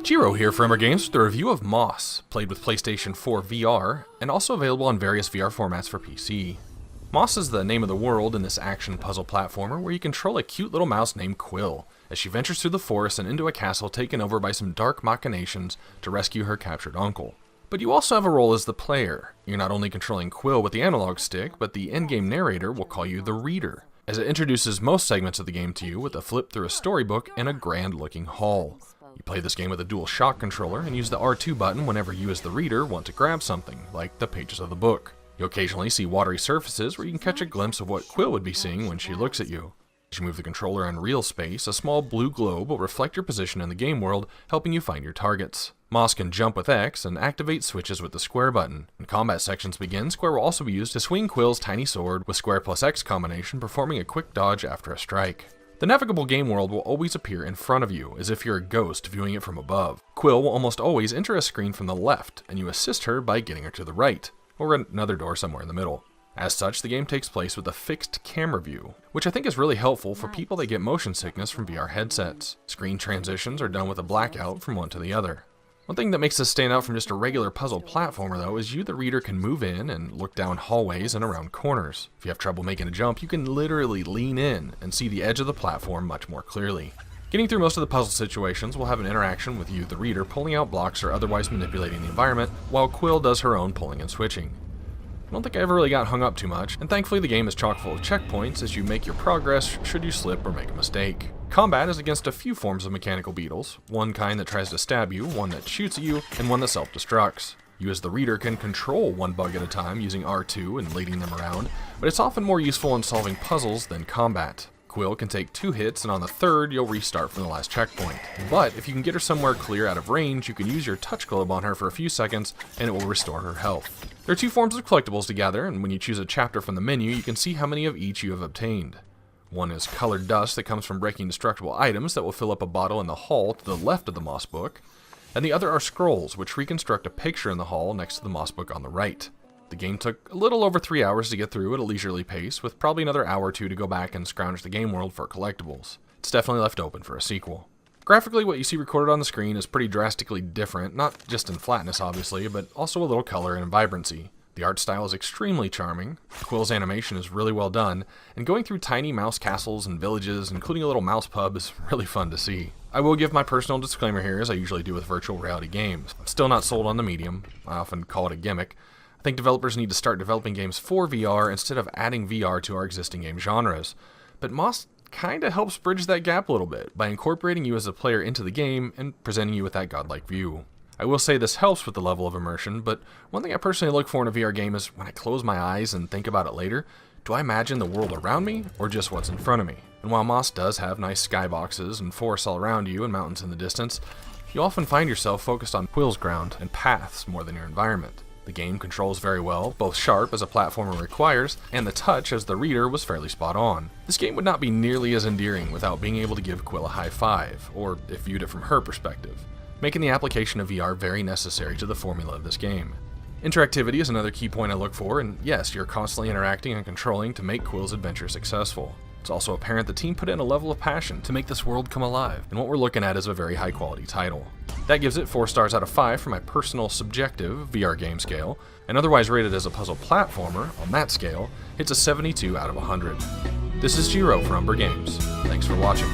Gero here for Umbra Games with a review of Moss, played with PlayStation 4 VR, and also available on various VR formats for PC. Moss is the name of the world in this action puzzle platformer where you control a cute little mouse named Quill, as she ventures through the forest and into a castle taken over by some dark machinations to rescue her captured uncle. But you also have a role as the player. You're not only controlling Quill with the analog stick, but the endgame narrator will call you the reader, as it introduces most segments of the game to you with a flip through a storybook and a grand-looking hall. You play this game with a dual shock controller and use the R2 button whenever you as the reader want to grab something, like the pages of the book. You occasionally see watery surfaces where you can catch a glimpse of what Quill would be seeing when she looks at you. As you move the controller in real space, a small blue globe will reflect your position in the game world, helping you find your targets. Moss can jump with X and activate switches with the square button. When combat sections begin, square will also be used to swing Quill's tiny sword, with square plus X combination performing a quick dodge after a strike. The navigable game world will always appear in front of you, as if you're a ghost viewing it from above. Quill will almost always enter a screen from the left, and you assist her by getting her to the right, or another door somewhere in the middle. As such, the game takes place with a fixed camera view, which I think is really helpful for people that get motion sickness from VR headsets. Screen transitions are done with a blackout from one to the other. One thing that makes this stand out from just a regular puzzle platformer though is you the reader can move in and look down hallways and around corners. If you have trouble making a jump, you can literally lean in and see the edge of the platform much more clearly. Getting through most of the puzzle situations will have an interaction with you the reader pulling out blocks or otherwise manipulating the environment, while Quill does her own pulling and switching. I don't think I ever really got hung up too much, and thankfully the game is chock full of checkpoints as you make your progress should you slip or make a mistake. Combat is against a few forms of mechanical beetles, one kind that tries to stab you, one that shoots at you, and one that self-destructs. You as the reader can control one bug at a time using R2 and leading them around, but it's often more useful in solving puzzles than combat. Quill can take 2 hits, and on the third, you'll restart from the last checkpoint. But if you can get her somewhere clear out of range, you can use your touch globe on her for a few seconds, and it will restore her health. There are 2 forms of collectibles to gather, and when you choose a chapter from the menu, you can see how many of each you have obtained. One is colored dust that comes from breaking destructible items that will fill up a bottle in the hall to the left of the Moss book, and the other are scrolls, which reconstruct a picture in the hall next to the Moss book on the right. The game took a little over 3 hours to get through at a leisurely pace, with probably another hour or 2 to go back and scrounge the game world for collectibles. It's definitely left open for a sequel. Graphically, what you see recorded on the screen is pretty drastically different, not just in flatness obviously, but also a little color and vibrancy. The art style is extremely charming, Quill's animation is really well done, and going through tiny mouse castles and villages, including a little mouse pub, is really fun to see. I will give my personal disclaimer here, as I usually do with virtual reality games. I'm still not sold on the medium. I often call it a gimmick. I think developers need to start developing games for VR instead of adding VR to our existing game genres. But Moss kinda helps bridge that gap a little bit by incorporating you as a player into the game and presenting you with that godlike view. I will say this helps with the level of immersion, but one thing I personally look for in a VR game is when I close my eyes and think about it later, do I imagine the world around me or just what's in front of me? And while Moss does have nice skyboxes and forests all around you and mountains in the distance, you often find yourself focused on Quill's ground and paths more than your environment. The game controls very well, both sharp as a platformer requires, and the touch as the reader was fairly spot on. This game would not be nearly as endearing without being able to give Quill a high five, or if viewed it from her perspective, making the application of VR very necessary to the formula of this game. Interactivity is another key point I look for, and yes, you're constantly interacting and controlling to make Quill's adventure successful. It's also apparent the team put in a level of passion to make this world come alive, and what we're looking at is a very high quality title. That gives it 4 stars out of 5 for my personal subjective VR game scale, and otherwise rated as a puzzle platformer, on that scale, hits a 72 out of 100. This is Gero for Umbra Games. Thanks for watching.